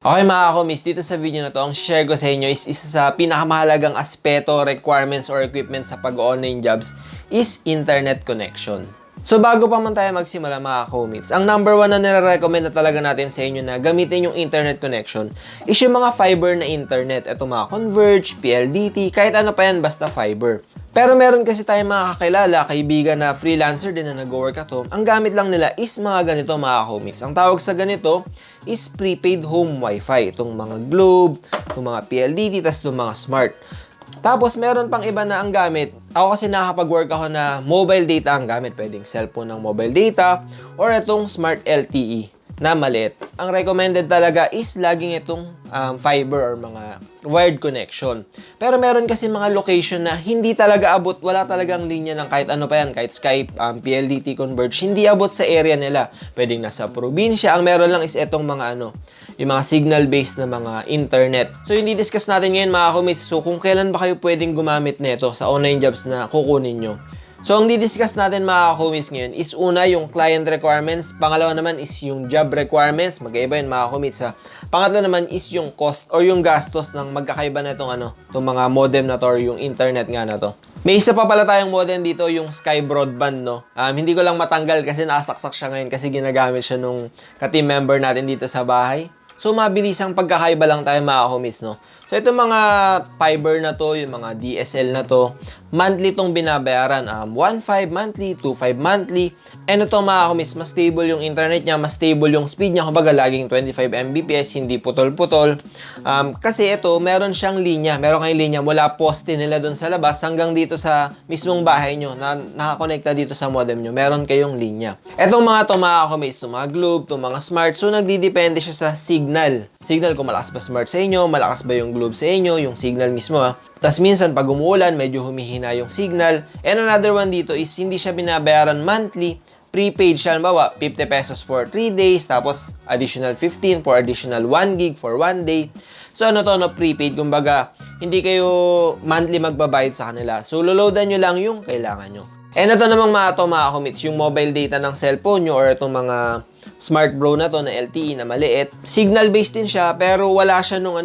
Okay mga komis, dito sa video na to, ang share ko sa inyo is isa sa pinakamahalagang aspeto, requirements, or equipment sa pag-online jobs is internet connection. So bago pa man tayo magsimula mga komis, ang number one na nire-recommend na talaga natin sa inyo na gamitin yung internet connection is yung mga fiber na internet. Ito mga Converge, PLDT, kahit ano pa yan basta fiber. Pero meron kasi tayong mga kakilala, kaibigan na freelancer din na nag-work at home. Ang gamit lang nila is mga ganito mga homies. Ang tawag sa ganito is prepaid home wifi. Itong mga Globe, itong mga PLDT, tas itong mga Smart. Tapos meron pang iba na ang gamit. Ako kasi nakakapag-work ako na mobile data ang gamit. Pwedeng cellphone ng mobile data or itong Smart LTE na maliit. Ang recommended talaga is laging itong fiber or mga wired connection. Pero meron kasi mga location na hindi talaga abot, wala talagang linya ng kahit ano pa yan, kahit Skype, PLDT, Converge, hindi abot sa area nila. Pwedeng nasa probinsya. Ang meron lang is itong mga yung mga signal-based na mga internet. So, hindi discuss natin ngayon mga komis. So, kung kailan ba kayo pwedeng gumamit nito sa online jobs na kukunin nyo. So, ang didiscuss natin mga komis ngayon is una yung client requirements, pangalawa naman is yung job requirements, magkaiba yun mga komis ha. Pangatlo naman is yung cost or yung gastos ng magkakaiba na itong itong mga modem na to or yung internet nga na to. May isa pa pala tayong modem dito, yung Sky Broadband, no? Hindi ko lang matanggal kasi nakasaksak siya ngayon kasi ginagamit siya nung ka-team member natin dito sa bahay. So, mabilisang pagkakaiba lang tayo mga homies, no? So, itong mga fiber na to, yung mga DSL na to, monthly tong binabayaran. 1.5 monthly, 2.5 monthly. And ito mga homies, mas stable yung internet niya, mas stable yung speed niya. Kumbaga, laging 25 Mbps, hindi putol-putol. Kasi ito, meron siyang linya. Meron kayong linya mula poste nila dun sa labas hanggang dito sa mismong bahay nyo na nakakonekta dito sa modem nyo. Meron kayong linya. Etong mga to mga homies, itong mga Globe, itong mga Smart. So, nagdidepende siya sa signal. Signal kung malakas ba Smart sa inyo, malakas ba yung Globe sa inyo, yung signal mismo Tas minsan pag umuulan, medyo humihina yung signal. And another one dito is hindi siya binabayaran monthly. Prepaid siya, halimbawa, 50 pesos for 3 days, tapos additional 15 for additional 1 gig for 1 day. So ano to, prepaid. Kumbaga, hindi kayo monthly magbabayad sa kanila. So loloadan nyo lang yung kailangan nyo. And ito namang mga commits, yung mobile data ng cellphone nyo or itong mga Smart Bro na to na LTE na maliit. Signal-based din siya pero wala siya nung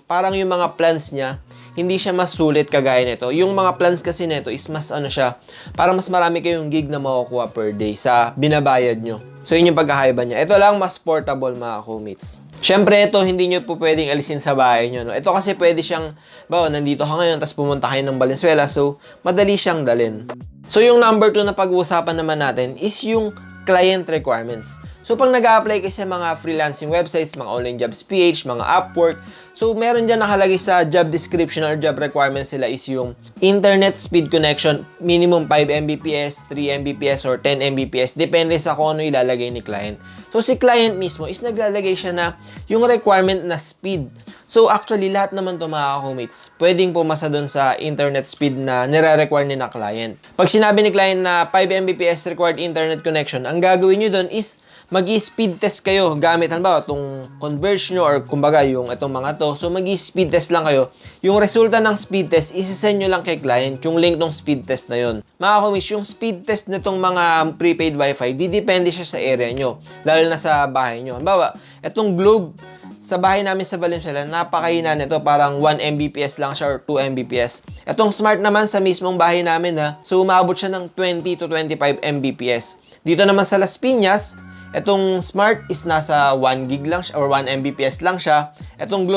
parang yung mga plans niya, hindi siya mas sulit kagaya nito. Yung mga plans kasi nito is mas siya, parang mas marami kayong gig na makukuha per day sa binabayad nyo. So yun yung pagkakaiba niya. Ito lang mas portable mga commits. Syempre ito, hindi nyo po pwedeng alisin sa bahay nyo. No? Ito kasi pwede siyang, nandito ka ngayon, tapos pumunta kayo ng Valenzuela, so madali siyang dalhin. So yung number 2 na pag-uusapan naman natin is yung client requirements. So pag nag-a-apply kayo sa mga freelancing websites, mga online jobs PH, mga Upwork, so meron dyan nakalagay sa job description or job requirements sila is yung internet speed connection, minimum 5 Mbps, 3 Mbps, or 10 Mbps, depende sa kung ano ilalagay ni client. So si client mismo is naglalagay siya na yung requirement na speed. So actually lahat naman to mga homies, pwedeng pumasa dun sa internet speed na nire-require ni na client. Pag sinabi ni client na 5 Mbps required internet connection, ang gagawin nyo dun is mag-i-speed test kayo gamit halimbawa itong Converge nyo or kumbaga yung itong mga to. So mag-i-speed test lang kayo. Yung resulta ng speed test, isi-send nyo lang kay client yung link ng speed test na yun. Mga komis, yung speed test nitong mga prepaid wifi, didepende siya sa area nyo. Lalo na sa bahay nyo. Halimbawa, itong Globe, sa bahay namin sa Valenzuela, napakahina nito. Parang 1 Mbps lang siya or 2 Mbps. Itong Smart naman sa mismong bahay namin so umabot siya ng 20 to 25 Mbps. Dito naman sa Las Piñas, itong Smart is nasa 1 gig lang siya or 1 Mbps lang siya. Itong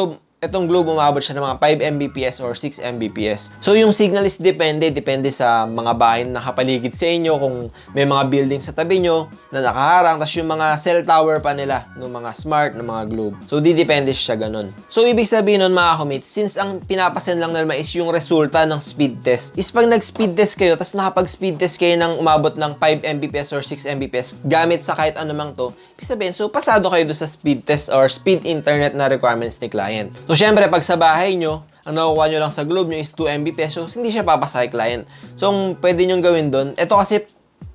Globe umabot siya ng mga 5 Mbps or 6 Mbps. So yung signal is depende sa mga bahay na nakapaligid sa inyo, kung may mga building sa tabi nyo na nakaharang, tapos yung mga cell tower pa nila ng mga Smart, ng mga Globe. So didepende siya ganun. So ibig sabihin nun mga commits, since ang pinapasend lang naman is yung resulta ng speed test, is pag nag-speed test kayo, tapos nakapag-speed test kayo ng umabot ng 5 Mbps or 6 Mbps gamit sa kahit anumang to, ibig sabihin, so pasado kayo doon sa speed test or speed internet na requirements ni client. So syempre, pag sa bahay nyo, ang nakukuha nyo lang sa Globe nyo is 2 Mbps, so hindi siya papasa kay client. So, ang pwede nyo gawin doon, ito kasi,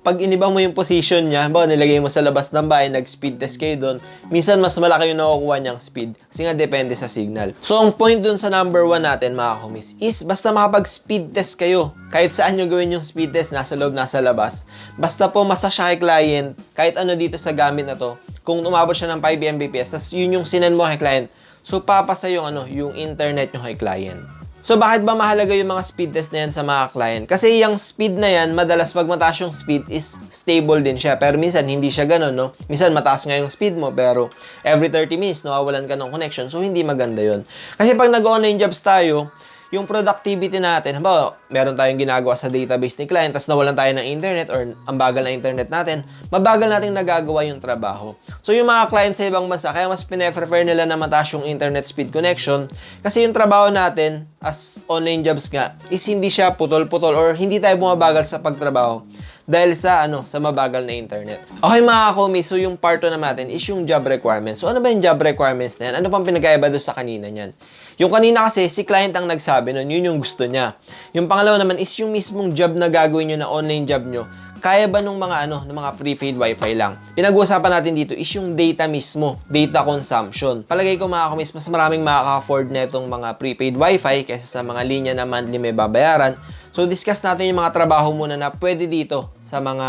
pag iniba mo yung position niya, nilagay mo sa labas ng bahay, nag-speed test kayo doon, minsan mas malaki yung nakukuha niyang speed. Kasi nga, depende sa signal. So, ang point doon sa number 1 natin, mga homies, is basta makapag-speed test kayo. Kahit saan nyo gawin yung speed test, nasa loob, nasa labas. Basta po, masasya kay client, kahit ano dito sa gamit na to, kung umabot siya ng 5 Mbps, tas yun yung sinend mo kay client, So papasa yung internet nyo kay client. So bakit ba mahalaga yung mga speed test na yan sa mga client? Kasi yung speed na yan, madalas pag mataas yung speed is stable din siya. Pero minsan hindi siya ganun, no? Minsan mataas nga yung speed mo, pero every 30 minutes nawawalan ka ng connection. So hindi maganda yun. Kasi pag nag-online jobs tayo, yung productivity natin, halimbawa, meron tayong ginagawa sa database ni client, tapos nawalan tayo ng internet or ang bagal na internet natin, mabagal nating nagagawa yung trabaho. So, yung mga client sa ibang bansa, kaya mas pine-prefer nila na mataas yung internet speed connection kasi yung trabaho natin as online jobs nga is hindi siya putol-putol or hindi tayo bumabagal sa pagtrabaho dahil sa mabagal na internet. Okay mga komi, so yung part 2 naman natin is yung job requirements. So ano ba yung job requirements na yan? Ano pang pinagkaiba doon sa kanina niyan? Yung kanina kasi, si client ang nagsabi nun, yun yung gusto niya. Yung pangalawa naman is yung mismong job na gagawin nyo na online job nyo. Kaya ba nung mga ng mga prepaid wifi lang? Pinag-uusapan natin dito is yung data mismo, data consumption. Palagay ko mga komis, mas maraming makaka-afford na itong mga prepaid wifi kaysa sa mga linya na monthly may babayaran. So, discuss natin yung mga trabaho muna na pwede dito sa mga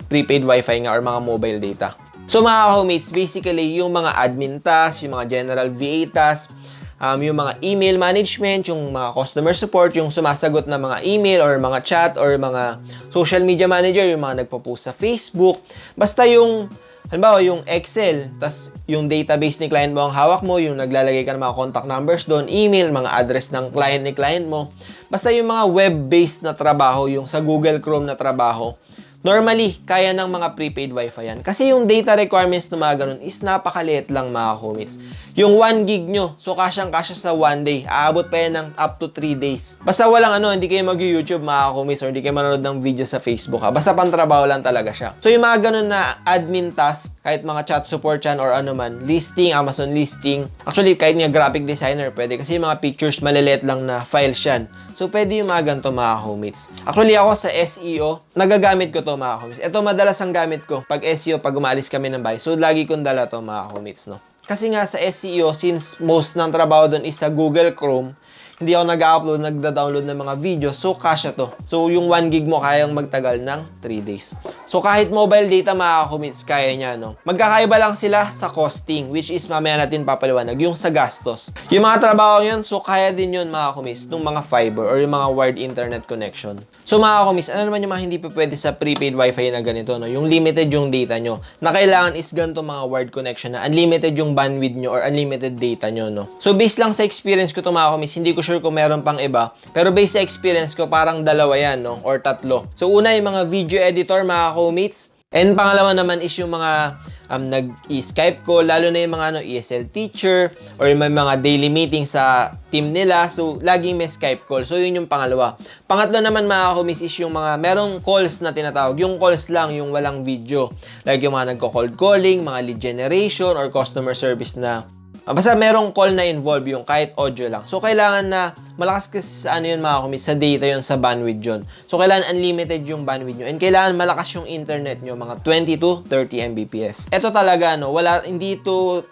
prepaid wifi nga or mga mobile data. So, mga homies, basically, yung mga admin tasks, yung mga general VA tasks, yung mga email management, yung mga customer support, yung sumasagot na mga email or mga chat or mga social media manager, yung mga nagpo-post sa Facebook. Basta yung, halimbawa, yung Excel, tas yung database ni client mo ang hawak mo, yung naglalagay ka ng mga contact numbers doon, email, mga address ng client ni client mo. Basta yung mga web-based na trabaho, yung sa Google Chrome na trabaho, normally, kaya ng mga prepaid wifi yan. Kasi yung data requirements na mga ganun is napakaliit lang mga homies. Yung 1 gig nyo, so kasyang-kasya sa 1 day. Aabot pa yan ng up to 3 days. Basta walang hindi kayo mag-YouTube mga homies or hindi kayo manonood ng video sa Facebook ha. Basta pantrabaho lang talaga siya. So yung mga ganun na admin task, kahit mga chat support yan or ano man, listing, Amazon listing. Actually, kahit nga graphic designer, pwede. Kasi yung mga pictures, maliliit lang na files yan. So, pwede yung mga ganito mga homies. Actually, ako sa SEO, nagagamit ko to mga homies. Ito madalas ang gamit ko pag SEO, pag umalis kami ng bahay. So, lagi kong dala to mga homies, no? Kasi nga sa SEO, since most ng trabaho doon is sa Google Chrome, hindi ako nag-upload, nagda-download ng mga video. So, kasya to. So, yung 1 gig mo kayang magtagal ng 3 days. So, kahit mobile data mga commits, kaya niya, no? Magkakaiba lang sila sa costing, which is mamaya natin papaliwanag, yung sa gastos. Yung mga trabaho yun, so kaya din yun mga commits, nung mga fiber or yung mga wired internet connection. So, mga commits, ano naman yung mga hindi pa pwede sa prepaid wifi na ganito, no? Yung limited yung data nyo. Na kailangan is ganito mga wired connection na unlimited yung bandwidth nyo or unlimited data nyo, no? So, based lang sa experience ko to mga commits, hindi ko sure kung meron pang iba. Pero based sa experience ko, parang dalawa yan, no? Or tatlo. So, una yung mga video editor, mga co-mates. And pangalawa naman is yung mga nag-Skype ko, lalo na yung mga ESL teacher or yung mga daily meeting sa team nila. So, laging may Skype call. So, yun yung pangalawa. Pangatlo naman mga co-mates is yung mga merong calls na tinatawag. Yung calls lang, yung walang video. Like yung mga nagko-cold calling, mga lead generation, or customer service na basta merong call na involve yung kahit audio lang. So, kailangan na malakas kasi sa yun mga kumis, sa data yun, sa bandwidth yun. So, kailangan unlimited yung bandwidth nyo. And kailangan malakas yung internet nyo, mga 20 to 30 Mbps. Ito talaga, hindi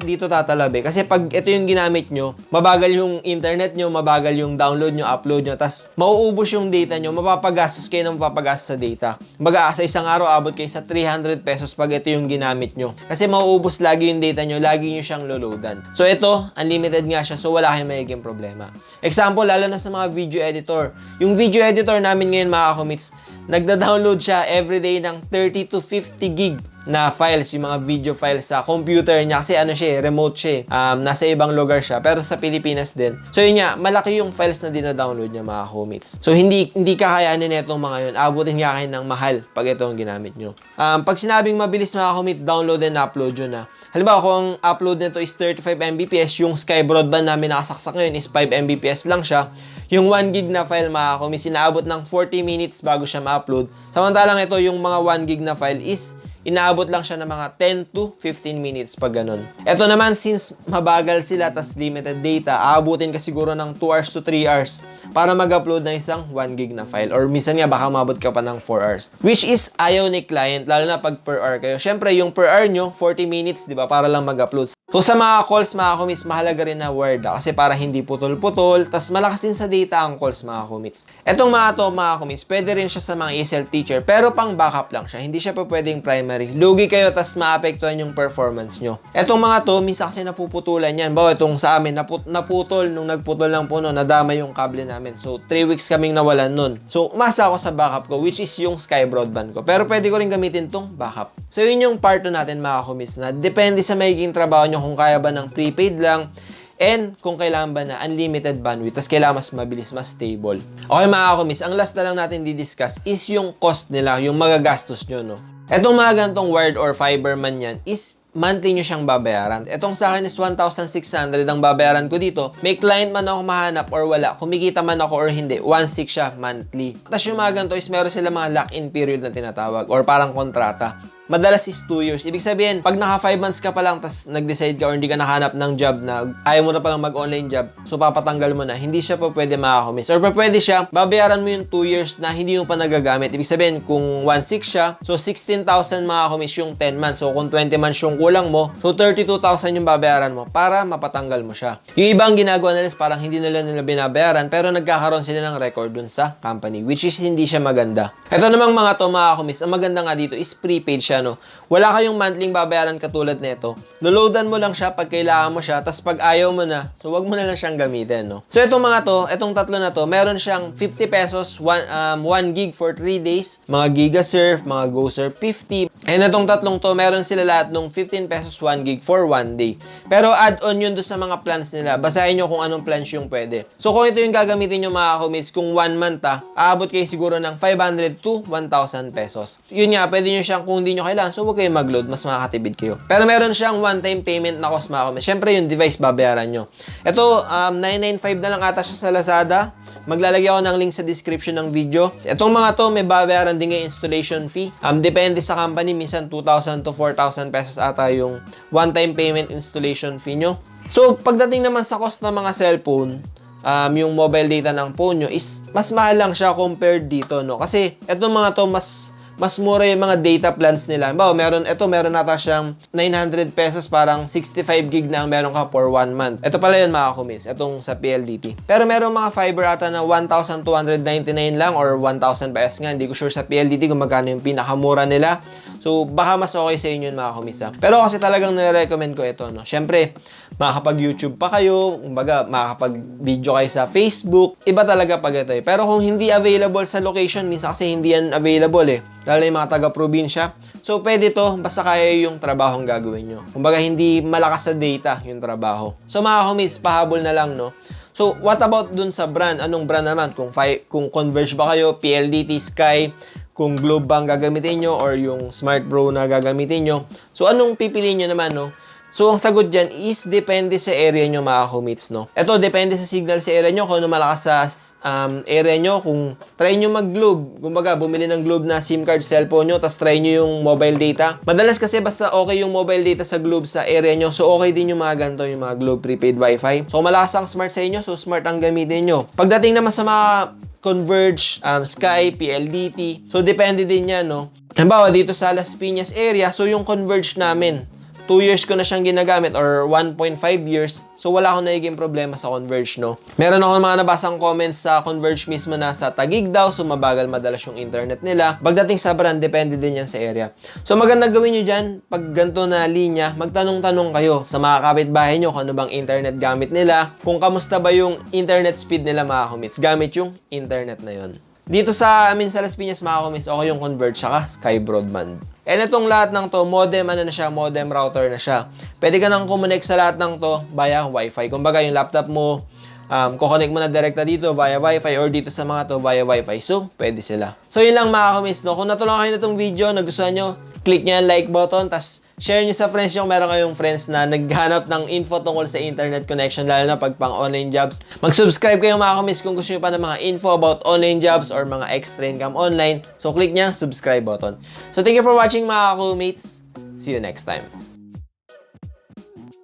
dito tatalabi. Kasi pag ito yung ginamit nyo, mabagal yung internet nyo, mabagal yung download nyo, upload nyo, tas mauubos yung data nyo, mapapagastos kayo ng mapapagastos sa data. Baga, sa isang araw, abot kayo sa 300 pesos pag ito yung ginamit nyo. Kasi mauubos lagi yung data nyo, lagi nyo siyang loloadan. So, ito, unlimited nga siya, so wala kayong magiging problema. Example, lalo na sa mga video editor. Yung video editor namin ngayon, mga commits, nagda-download siya everyday ng 30 to 50 gig na files, yung mga video files sa computer niya. Kasi remote siya. Nasa ibang lugar siya, pero sa Pilipinas din. So, yun nga, malaki yung files na dina-download niya, mga commits. So, hindi kakayanin itong mga yun. Abutin nga kayo ng mahal pag ito ang ginamit nyo. Pag sinabing mabilis, mga commit, download and upload yun na. Halimbawa, kung ang upload nito is 35 Mbps, yung Sky Broadband namin nakasaksak ngayon is 5 Mbps lang siya. Yung 1 gig na file, mga kumis, inaabot ng 40 minutes bago siya ma-upload. Samantalang ito, yung mga 1 gig na file is inaabot lang siya ng mga 10 to 15 minutes pag ganun. Ito naman, since mabagal sila tas limited data, aabutin ka siguro ng 2 hours to 3 hours para mag-upload na isang 1 gig na file. Or minsan nga, baka mabot ka pa ng 4 hours. Which is ayaw ni client, lalo na pag per hour kayo. Syempre, yung per hour nyo, 40 minutes, di ba, para lang mag-upload. So sa mga calls mga kumits, mahalaga rin na wired kasi para hindi putol-putol, tas malakas din sa data ang calls mga kumits. Etong mga to mga kumits, pwede rin siya sa mga ESL teacher pero pang backup lang siya, hindi siya pa pwedeng primary. Lugi kayo tas maapektuhan yung performance nyo. Etong mga to, minsan kasi napuputulan yan. Bawa itong sa amin, naputol, nung nagputol lang po no, nadama yung kable namin. So 3 weeks kaming nawalan nun. So umasa ako sa backup ko, which is yung Sky Broadband ko. Pero pwede ko rin gamitin tong backup. So yun yung part 2 natin mga kumits na depende sa magiging trabaho nyo kung kaya ba ng prepaid lang and kung kailangan ba na unlimited bandwidth tas kailangan mas mabilis, mas stable. Okay mga kumis, ang last na lang natin di-discuss is yung cost nila, yung magagastos nyo, no? Etong mga ganitong wired or fiber man yan is monthly nyo siyang babayaran. Etong sa akin is 1,600 ang babayaran ko dito. May client man ako mahanap or wala, kumikita man ako or hindi, 1,600 siya monthly. Tapos yung mga ganito is meron sila mga lock-in period na tinatawag or parang kontrata. Madalas is 2 years. Ibig sabihin, pag naka 5 months ka pa lang tas nag-decide ka or hindi ka nakahanap ng job na ayaw mo na palang mag-online job, so papatanggal mo na, hindi siya pa pwede makakomis. Or pa pwede siya, babayaran mo yung 2 years na hindi mo pa nagagamit. Ibig sabihin, kung 1,600 siya, so 16,000 makakomis yung 10 months. So kung 20 months yung kulang mo, so 32,000 yung babayaran mo para mapatanggal mo siya. Yung ibang ginagawa nila is parang hindi nila binabayaran pero nagkakaroon sila ng record dun sa company, which is hindi siya maganda. Ito namang mga to makakomis, ang maganda nga dito is prepaid siya. No? Wala kayong monthly babayaran katulad nito. Loloadan mo lang siya pag kailangan mo siya, tas pag ayaw mo na, so wag mo na lang siyang gamitin, no? So itong mga to, itong tatlo na to, meron siyang 50 pesos, 1 gig for 3 days, mga gigasurf, mga GoSurf 50. And itong tatlong to, meron sila lahat nung 15 pesos 1 gig for 1 day. Pero add-on yun doon sa mga plans nila. Basahin nyo kung anong plans yung pwede. So kung ito yung gagamitin nyo mga kumates, kung 1 month aabot kayo siguro ng 500 to 1,000 pesos. Yun nga, pwede nyo siyang, kung hindi nyo kailangan, so huwag kayo mag-load, mas makakatibid kayo. Pero meron siyang one-time payment na cost mga kumates. Siyempre yung device babayaran nyo. Ito, 995 na lang ata siya sa Lazada. Maglalagay ako ng link sa description ng video. Itong mga to, may babayaran din ng installation fee. Depende sa company, minsan 2,000 to 4,000 pesos ata yung one-time payment installation fee nyo. So, pagdating naman sa cost ng mga cellphone, yung mobile data ng phone nyo is mas mahal lang siya compared dito, no? Kasi itong mga to, mas mura yung mga data plans nila. Meron nata siyang 900 pesos, parang 65 gig na ang meron ka for 1 month. Ito pala yun mga kumis, itong sa PLDT. Pero meron mga fiber ata na 1,299 lang or 1,000 pesos nga. Hindi ko sure sa PLDT kung magkano yung pinakamura nila. So, baka mas okay sa inyo yun mga kumis. Pero kasi talagang nire-recommend ko ito, no? Siyempre, makakapag-YouTube pa kayo, kumbaga, makakapag-video kayo sa Facebook. Iba talaga pag ito eh. Pero kung hindi available sa location, minsan kasi hindi yan available eh. Lalo yung mga taga-probinsya. So, pwede to, basta kaya yung trabahong gagawin nyo. Kumbaga, hindi malakas sa data yung trabaho. So, mga kumis, pahabol na lang, no? So, what about dun sa brand? Anong brand naman? Kung Converge ba kayo, PLDT, Sky, kung Globe ba ang gagamitin nyo, or yung Smart Bro na gagamitin nyo. So, anong pipiliin nyo naman, no? So, ang sagot dyan is depende sa area nyo mga kumits, no? Ito, depende sa signal sa area nyo, kung ano malakas sa area nyo, kung try nyo mag-Globe, kumbaga, bumili ng Globe na SIM card cellphone nyo, tas try nyo yung mobile data. Madalas kasi basta okay yung mobile data sa Globe sa area nyo, so okay din yung mga ganito, yung mga Globe prepaid wifi. So, malakas ang smart sa inyo, so smart ang gamitin nyo. Pagdating naman sa mga Converge, Sky, PLDT, so depende din yan, no? Halimbawa, dito sa Las Piñas area, so yung Converge namin, 2 years ko na siyang ginagamit or 1.5 years. So, wala akong nagiging problema sa Converge, no? Meron ako mga nabasang comments sa Converge mismo na sa Taguig daw, so mabagal madalas yung internet nila. Pagdating sa brand, depende din yan sa area. So, magandang gawin nyo dyan, pag ganito na linya, magtanong-tanong kayo sa mga kapitbahay nyo kung ano bang internet gamit nila, kung kamusta ba yung internet speed nila mga kumits, gamit yung internet na yon. Dito sa amin sa Las Piñas mga kumis, okay yung Converge saka Sky Broadband. And itong lahat ng to, modem modem router na siya. Pwede ka nang kumonek sa lahat ng to via Wi-Fi. Kumbaga yung laptop mo, kukonek mo na direkta dito via Wi-Fi or dito sa mga to via Wi-Fi. So, pwede sila. So, yun lang mga kumis, no? Kung natulungan kayo na itong video, nagustuhan nyo, click nyo yung like button, tas share nyo sa friends nyo kung meron kayong friends na naghanap ng info tungkol sa internet connection, lalo na pag pang online jobs. Mag-subscribe kayo mga kumis kung gusto nyo pa ng mga info about online jobs or mga extra income online. So, click nyo subscribe button. So, thank you for watching mga kumates. See you next time.